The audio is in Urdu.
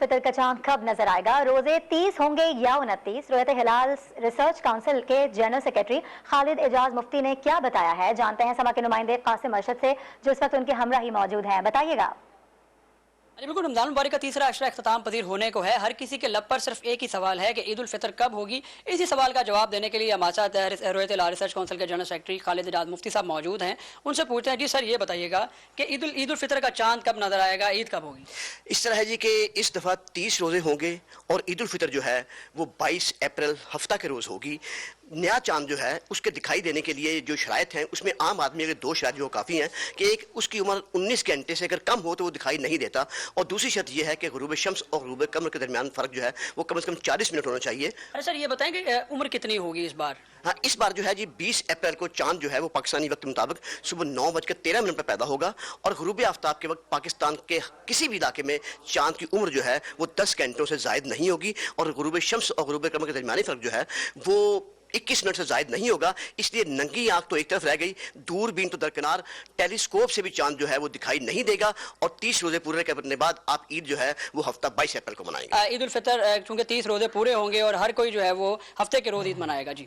الفطر کا چاند کب نظر آئے گا؟ روزے 30 ہوں گے یا 29؟ رویت ہلال ریسرچ کونسل کے جنرل سیکرٹری خالد اعجاز مفتی نے کیا بتایا ہے؟ جانتے ہیں سما کے نمائندے قاسم ارشد سے جو اس وقت ان کے ہمراہ ہی موجود ہیں۔ بتائیے گا۔ بالکل، رمضان المبارک کا تیسرا عشرہ اختتام پذیر ہونے کو ہے۔ ہر کسی کے لب پر صرف ایک ہی سوال ہے کہ عید الفطر کب ہوگی۔ اسی سوال کا جواب دینے کے لیے ہمارے ساتھ رویت ہلال ریسرچ کونسل کے جنرل سیکرٹری خالد اعجاز مفتی صاحب موجود ہیں۔ ان سے پوچھتے ہیں، جی سر یہ بتائیے گا کہ عید الفطر کا چاند کب نظر آئے گا، عید کب ہوگی؟ اس طرح ہے جی کہ اس دفعہ 30 روزے ہوں گے اور عید الفطر جو ہے وہ 22 اپریل ہفتہ کے روز ہوگی۔ نیا چاند جو ہے اس کے دکھائی دینے کے لیے جو شرائط ہیں اس میں عام آدمی اگر دو شرائط جو کافی ہیں کہ ایک اس کی عمر 19 گھنٹے سے اگر کم ہو تو وہ دکھائی نہیں دیتا، اور دوسری شرط یہ ہے کہ غروب شمس اور غروب قمر کے درمیان فرق جو ہے وہ کم از کم 40 منٹ ہونا چاہیے۔ سر یہ بتائیں کہ عمر کتنی ہوگی اس بار؟ ہاں، اس بار جو ہے جی 20 اپریل کو چاند جو ہے وہ پاکستانی وقت کے مطابق صبح 9:13 پر پیدا ہوگا، اور غروب آفتاب کے وقت پاکستان کے کسی بھی علاقے میں چاند کی عمر جو ہے وہ 10 گھنٹوں سے زائد نہیں ہوگی، اور غروب شمس اور غروب قمر کے درمیانی فرق جو ہے وہ 21 منٹ سے زائد نہیں ہوگا۔ اس لیے ننگی آنکھ تو ایک طرف رہ گئی، دور بین تو درکنار، ٹیلیسکوپ سے بھی چاند جو ہے وہ دکھائی نہیں دے گا، اور 30 روزے پورے کرنے بعد آپ عید جو ہے وہ ہفتہ 22 اپریل کو منائیں گے۔ عید الفطر چونکہ 30 روزے پورے ہوں گے اور ہر کوئی جو ہے وہ ہفتے کے روز عید منائے گا۔ جی